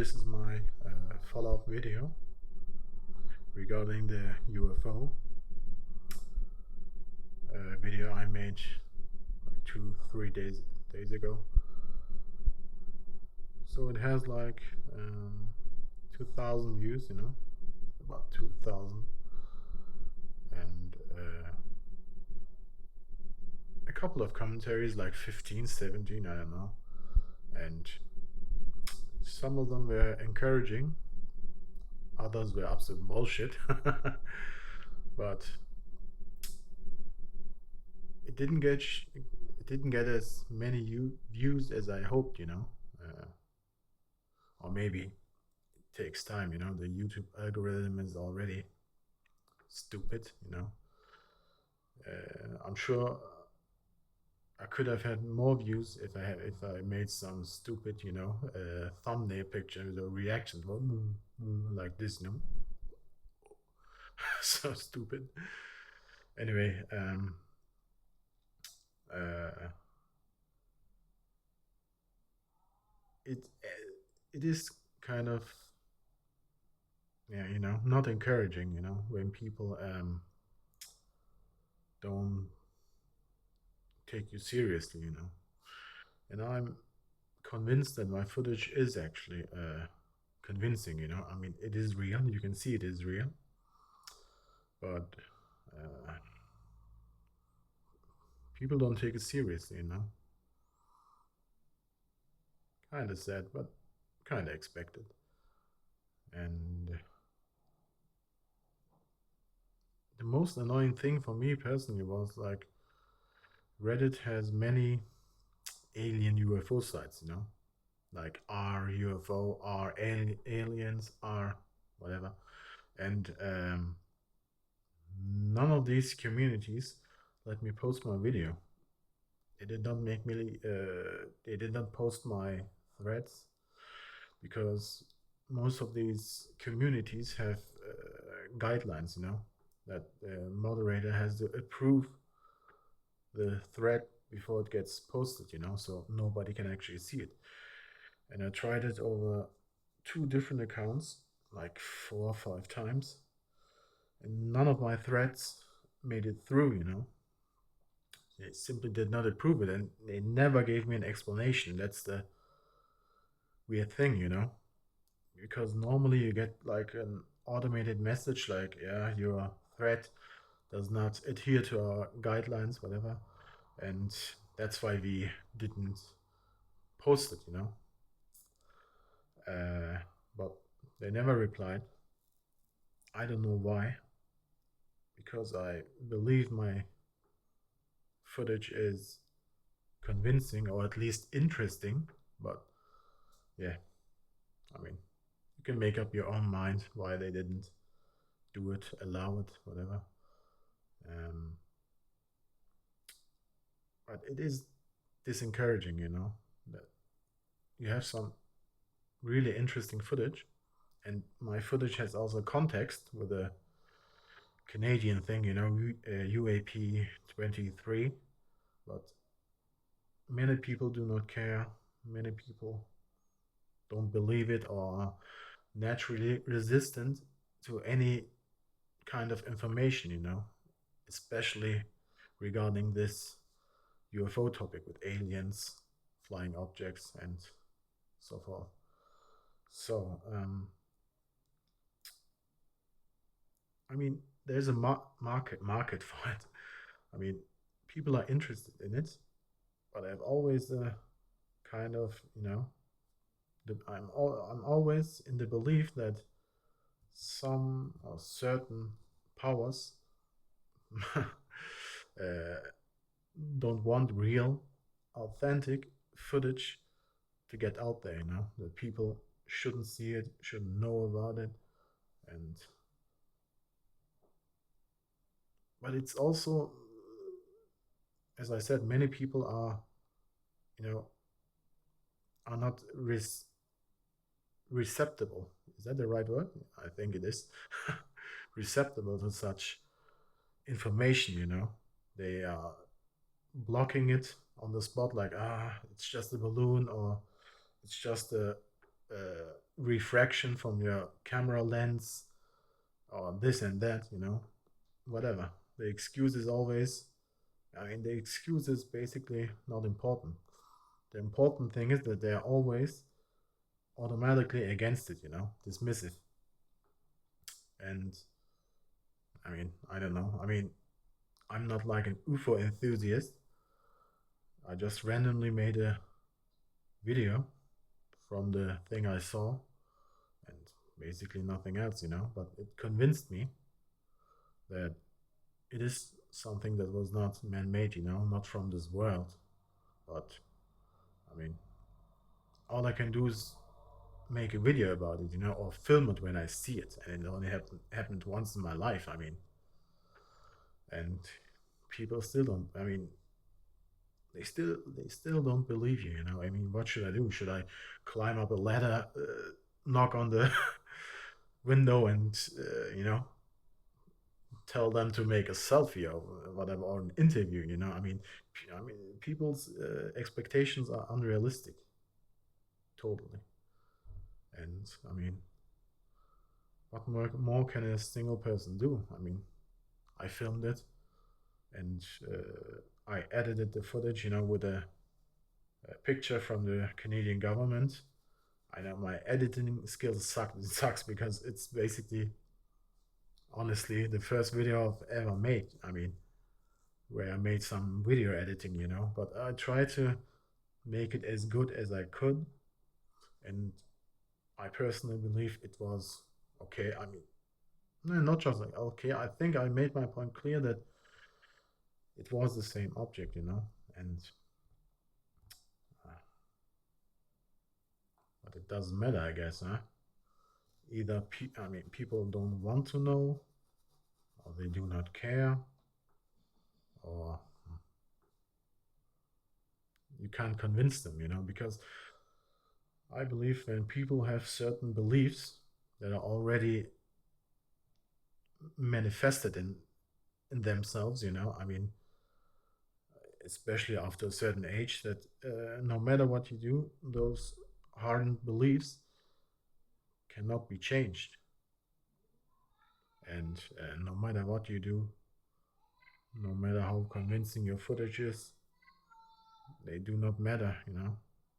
This is my follow-up video regarding the UFO video I made like 2-3 days ago. So it has like 2,000 views, about 2,000, and a couple of commentaries, like 15, 17, I don't know, and some of them were encouraging, others were absolute bullshit. But it didn't get as many views as I hoped, or maybe it takes time, the YouTube algorithm is already stupid, I'm sure I could have had more views if I made some stupid, thumbnail pictures or reactions like this, so stupid. Anyway, it is kind of, not encouraging, when people don't take you seriously, and I'm convinced that my footage is actually convincing, I mean, it is real, you can see it is real, but people don't take it seriously, kind of sad, but kind of expected. And the most annoying thing for me personally was like Reddit has many alien UFO sites, like R UFO, R aliens, R whatever, and none of these communities let me post my video. They did not make me. They did not post my threads because most of these communities have guidelines, that the moderator has to approve the thread before it gets posted, so nobody can actually see it. And I tried it over 2 different accounts, like 4 or 5 times, and none of my threads made it through, They simply did not approve it, and they never gave me an explanation. That's the weird thing, because normally you get like an automated message like, yeah, your thread does not adhere to our guidelines, whatever, and that's why we didn't post it, but they never replied. I don't know why, because I believe my footage is convincing, or at least interesting, but yeah, I mean, you can make up your own mind why they didn't do it, allow it, whatever. But it is disencouraging, that you have some really interesting footage, and my footage has also context with a Canadian thing, UAP23, but many people do not care. Many people don't believe it or are naturally resistant to any kind of information, especially regarding this UFO topic with aliens, flying objects, and so forth. So, I mean, there's a market for it. I mean, people are interested in it, but I've always kind of, I'm always in the belief that some or certain powers don't want real, authentic footage to get out there, that people shouldn't see it, shouldn't know about it, and but it's also, as I said, many people are, are not receptible. Is that the right word? I think it is. Receptible to such information, they are blocking it on the spot, like, it's just a balloon, or it's just a refraction from your camera lens or this and that, you know, whatever. The excuse is always, I mean, the excuse is basically not important. The important thing is that they're always automatically against it, you know, dismissive. And I mean, I don't know. I mean, I'm not like an UFO enthusiast. I just randomly made a video from the thing I saw and basically nothing else, you know. But it convinced me that it is something that was not man made, you know, not from this world. But I mean, all I can do is make a video about it, you know, or film it when I see it. And it only happened once in my life. I mean, and people still don't. I mean, they still don't believe you. You know, I mean, what should I do? Should I climb up a ladder, knock on the window, and you know, tell them to make a selfie or whatever, or an interview? You know, I mean, people's expectations are unrealistic, totally. And I mean, what more can a single person do? I mean, I filmed it, and I edited the footage, you know, with a picture from the Canadian government. I know my editing skills suck. It sucks because it's basically, honestly, the first video I've ever made. I mean, where I made some video editing, you know, but I tried to make it as good as I could, and I personally believe it was okay. I mean, no, not just like okay. I think I made my point clear that it was the same object, you know, and uh, but it doesn't matter, I guess, huh? Either I mean, people don't want to know, or they do not care, or you can't convince them, you know, because I believe when people have certain beliefs that are already manifested in themselves, you know, I mean, especially after a certain age, that no matter what you do, those hardened beliefs cannot be changed. And no matter what you do, no matter how convincing your footage is, they do not matter, you know.